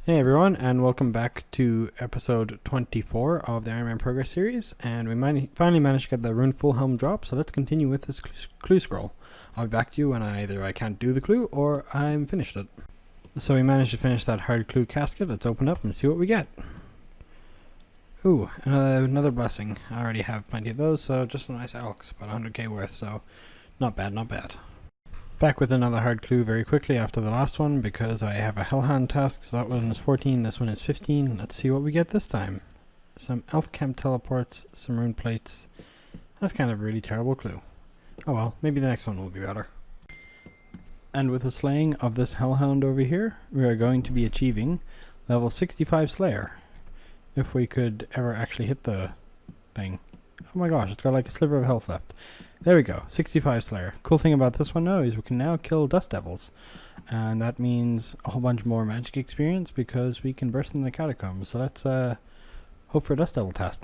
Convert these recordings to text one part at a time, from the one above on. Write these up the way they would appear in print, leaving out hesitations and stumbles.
Hey everyone, and welcome back to episode 24 of the Ironman Progress series. And we finally managed to get the rune full helm drop, so let's continue with this clue scroll. I'll be back to you when either I can't do the clue or I'm finished it. So we managed to finish that hard clue casket. Let's open up and see what we get. Ooh, another blessing. I already have plenty of those, so just a nice Elks, about 100k worth, so not bad, not bad. Back with another hard clue very quickly after the last one because I have a Hellhound task, so that one is 14, this one is 15. Let's see what we get this time. Some Elf Camp teleports, some rune plates. That's kind of a really terrible clue. Oh well, maybe the next one will be better. And with the slaying of this Hellhound over here, we are going to be achieving level 65 Slayer. If we could ever actually hit the thing. Oh my gosh, it's got like a sliver of health left. There we go, 65 Slayer. Cool thing about this one now is we can now kill Dust Devils. And that means a whole bunch more magic experience because we can burst in the catacombs. So let's hope for a Dust Devil task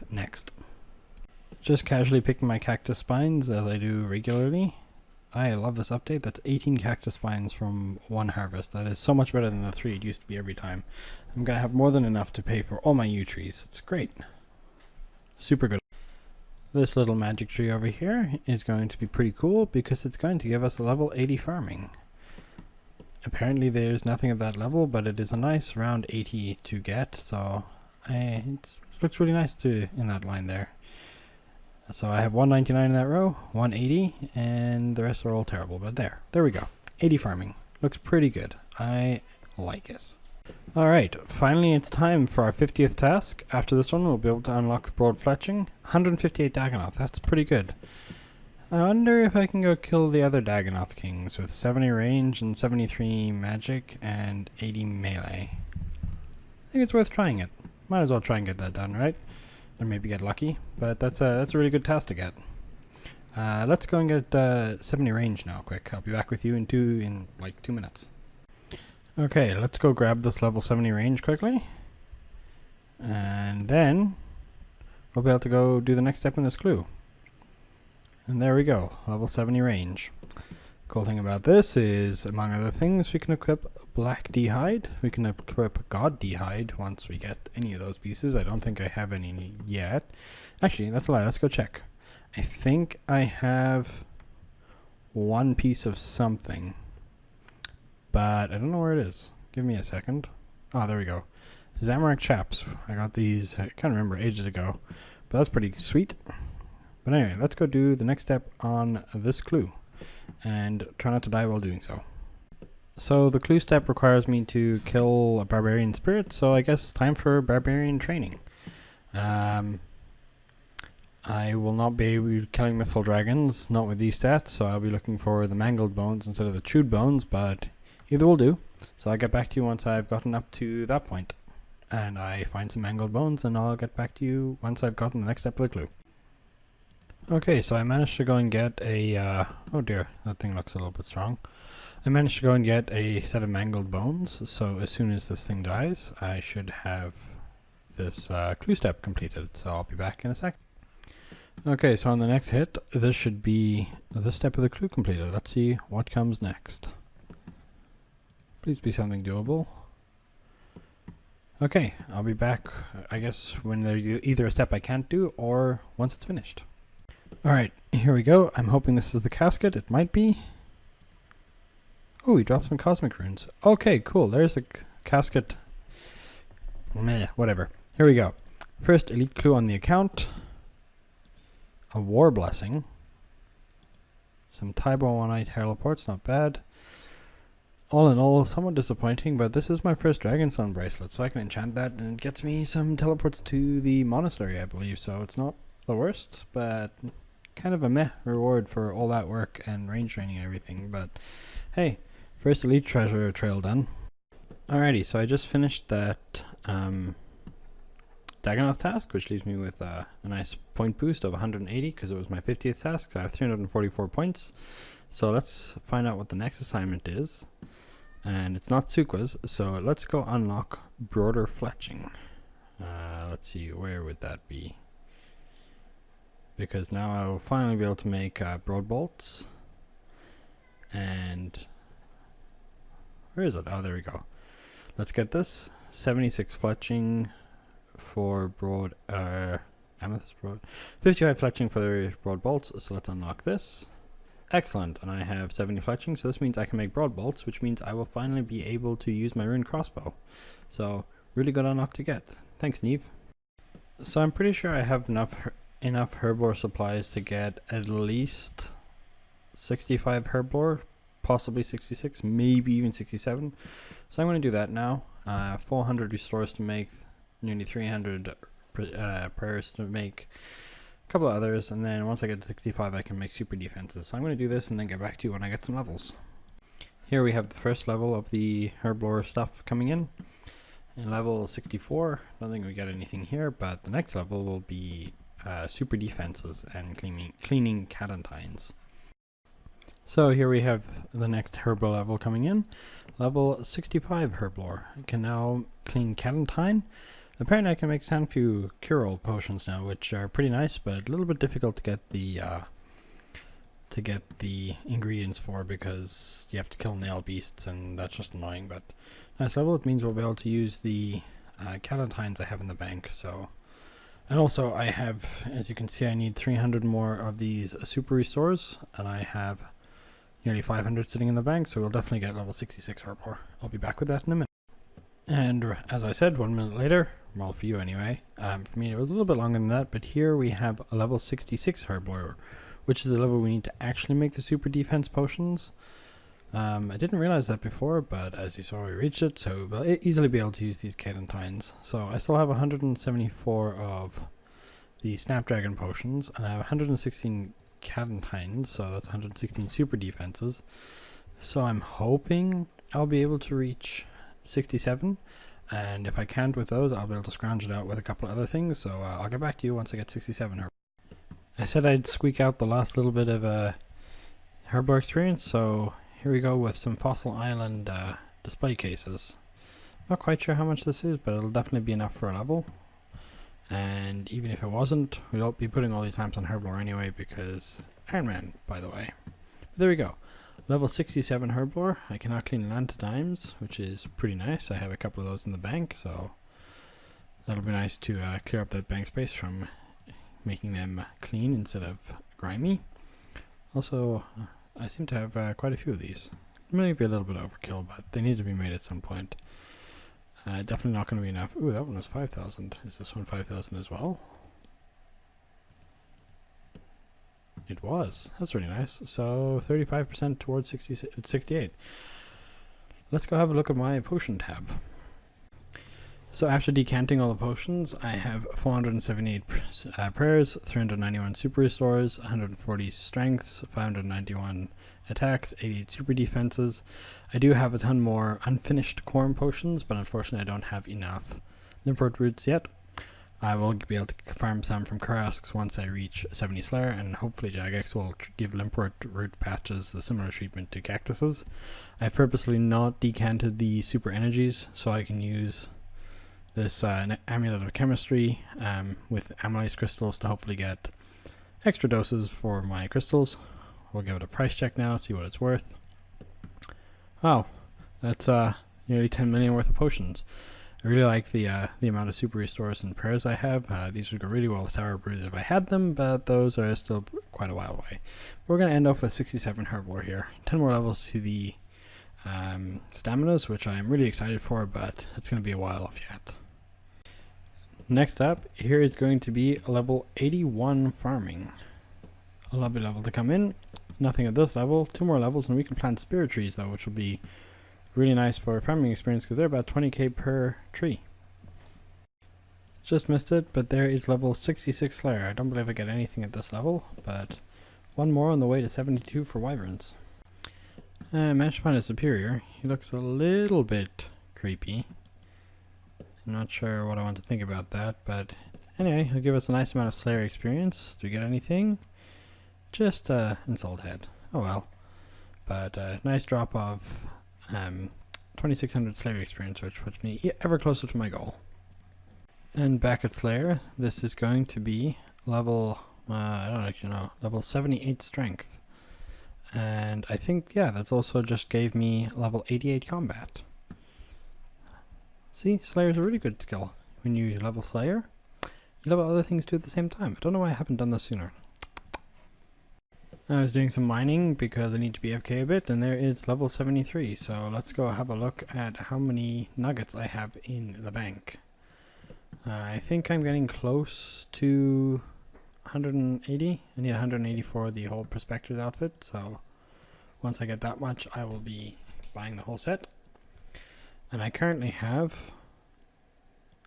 next. Just casually picking my cactus spines as I do regularly. I love this update. That's 18 cactus spines from one harvest. That is so much better than the 3 it used to be every time. I'm going to have more than enough to pay for all my yew trees. It's great. Super good. This little magic tree over here is going to be pretty cool because it's going to give us a level 80 farming. Apparently there's nothing at that level, but it is a nice round 80 to get, so it looks really nice in that line there. So I have 199 in that row, 180, and the rest are all terrible, but there we go. 80 farming. Looks pretty good. I like it. Alright, finally it's time for our 50th task. After this one we'll be able to unlock the Broad Fletching. 158 Dagonoth, that's pretty good. I wonder if I can go kill the other Dagonoth Kings with 70 range and 73 magic and 80 melee. I think it's worth trying it. Might as well try and get that done, right? Or maybe get lucky, but that's a really good task to get. Let's go and get 70 range now quick. I'll be back with you in like 2 minutes. Okay, let's go grab this level 70 range quickly. And then we'll be able to go do the next step in this clue. And there we go, level 70 range. Cool thing about this is, among other things, we can equip Black D'hide. We can equip God D'hide once we get any of those pieces. I don't think I have any yet. Actually, that's a lie, let's go check. I think I have one piece of something. But I don't know where it is. Give me a second. Oh, there we go. Zamorak Chaps. I got these, I can't remember, ages ago. But that's pretty sweet. But anyway, let's go do the next step on this clue. And try not to die while doing so. So the clue step requires me to kill a Barbarian Spirit, so I guess it's time for Barbarian training. I will not be killing Mythal Dragons, not with these stats, so I'll be looking for the Mangled Bones instead of the Chewed Bones, but either will do. So I'll get back to you once I've gotten up to that point. And I find some Mangled Bones, and I'll get back to you once I've gotten the next step of the clue. Okay, so I managed to go and get a... oh dear, that thing looks a little bit strong. I managed to go and get a set of Mangled Bones, so as soon as this thing dies, I should have this clue step completed. So I'll be back in a sec. Okay, so on the next hit, this should be this step of the clue completed. Let's see what comes next. Please be something doable. Okay, I'll be back, I guess, when there's either a step I can't do or once it's finished. Alright, here we go. I'm hoping this is the casket. It might be. Oh, we dropped some cosmic runes. Okay, cool. There's the casket. Meh, whatever. Here we go. First elite clue on the account. A war blessing. Some Tybo One-Eye teleports, not bad. All in all, somewhat disappointing, but this is my first Dragonstone bracelet, so I can enchant that, and it gets me some teleports to the monastery, I believe, so it's not the worst, but kind of a meh reward for all that work and range training and everything, but hey, first elite treasure trail done. Alrighty, so I just finished that Dagonoth task, which leaves me with a nice point boost of 180 because it was my 50th task. So I have 344 points. So let's find out what the next assignment is. And it's not Sukwa's, so let's go unlock Broader Fletching. Let's see, where would that be? Because now I will finally be able to make Broad Bolts. And where is it? Oh, there we go. let's get this. 76 fletching for broad amethyst broad. 55 fletching for broad bolts, so let's unlock this. Excellent, and I have 70 fletching, so this means I can make broad bolts, which means I will finally be able to use my rune crossbow. So, really good unlock to get. Thanks, Neve. So I'm pretty sure I have enough Herblore supplies to get at least 65 Herblore, possibly 66, maybe even 67. So I'm going to do that now. 400 restores to make, nearly 300 prayers to make, a couple of others, and then once I get to 65 I can make super defenses. So I'm going to do this and then get back to you when I get some levels. Here we have the first level of the Herblore stuff coming in. In level 64, I don't think we get anything here, but the next level will be super defenses and cleaning cadentines. So here we have the next Herblore level coming in. Level 65 Herblore. I can now clean cadentine. Apparently I can make Sanfu cure-all potions now, which are pretty nice, but a little bit difficult to get the ingredients for, because you have to kill nail beasts, and that's just annoying. But nice level. It means we'll be able to use the cadentines I have in the bank. So, and also I have, as you can see, I need 300 more of these super restores, and I have nearly 500 sitting in the bank, so we'll definitely get level 66 Herblore. I'll be back with that in a minute. And as I said, 1 minute later, well, for you anyway, for me it was a little bit longer than that, but here we have a level 66 Herblore, which is the level we need to actually make the super defense potions. I didn't realize that before, but as you saw, we reached it, so we'll easily be able to use these cadentines. So I still have 174 of the Snapdragon potions, and I have 116 cadentines, so that's 116 super defenses. So I'm hoping I'll be able to reach 67, and if I can't with those, I'll be able to scrounge it out with a couple of other things. So I'll get back to you once I get 67. I said I'd squeak out the last little bit of Herblore experience, so here we go with some Fossil Island display cases. Not quite sure how much this is, but it'll definitely be enough for a level. And even if it wasn't, we won't be putting all these lamps on Herblore anyway, because Ironman, by the way. But there we go. Level 67 Herblore. I can now clean Lantidimes, which is pretty nice. I have a couple of those in the bank, so that'll be nice to clear up that bank space from making them clean instead of grimy. Also, I seem to have quite a few of these. Maybe a little bit overkill, but they need to be made at some point. Definitely not going to be enough. Ooh, that one was 5,000. Is this one 5,000 as well? It was. That's really nice. So 35% towards 68. Let's go have a look at my potion tab. So after decanting all the potions, I have 478 prayers, 391 super restores, 140 strengths, 591 attacks, 88 super defenses. I do have a ton more unfinished quorum potions, but unfortunately I don't have enough Limprod roots yet. I will be able to farm some from Karasks once I reach 70 Slayer, and hopefully Jagex will give Limprod root patches the similar treatment to cactuses. I've purposely not decanted the super energies so I can use this amulet of chemistry with amylase crystals to hopefully get extra doses for my crystals. We'll give it a price check now, see what it's worth. Wow, that's nearly 10 million worth of potions. I really like the amount of super restores and prayers I have. These would go really well with sour brews if I had them, but those are still quite a while away. We're going to end off with 67 Herblore here. 10 more levels to the staminas, which I'm really excited for, but it's going to be a while off yet. Next up, here is going to be level 81 farming. A lovely level to come in. Nothing at this level. 2 more levels, and we can plant spirit trees though, which will be really nice for farming experience because they're about 20k per tree. Just missed it, but there is level 66 Slayer. I don't believe I get anything at this level, but 1 more on the way to 72 for wyverns. I managed to find a superior. He looks a little bit creepy. I'm not sure what I want to think about that, but anyway, he'll give us a nice amount of Slayer experience. Do we get anything? Just insult head. Oh well. But nice drop of 2600 Slayer experience, which puts me ever closer to my goal. And back at Slayer, this is going to be level, I don't actually know, level 78 strength. And I think, yeah, that's also just gave me level 88 combat. See, Slayer's a really good skill. When you level Slayer, you level other things too at the same time. I don't know why I haven't done this sooner. I was doing some mining because I need to be AFK a bit, and there is level 73. So let's go have a look at how many nuggets I have in the bank. I think I'm getting close to 180. I need 180 for the whole Prospector's outfit. So once I get that much, I will be buying the whole set. And I currently have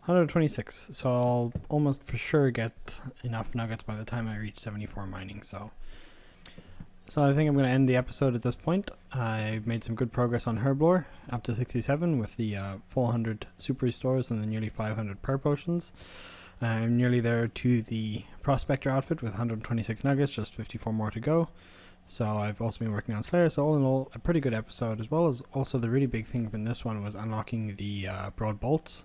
126. So I'll almost for sure get enough nuggets by the time I reach 74 mining. So I think I'm going to end the episode at this point. I've made some good progress on Herblore, up to 67 with the 400 super restores and the nearly 500 per potions. I'm nearly there to the Prospector outfit with 126 nuggets, just 54 more to go. So I've also been working on Slayer, so all in all, a pretty good episode, as well as also the really big thing from this one was unlocking the broad bolts.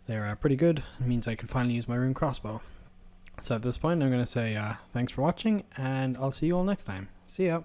They're pretty good. It means I can finally use my rune crossbow. So at this point, I'm going to say thanks for watching, and I'll see you all next time. See ya!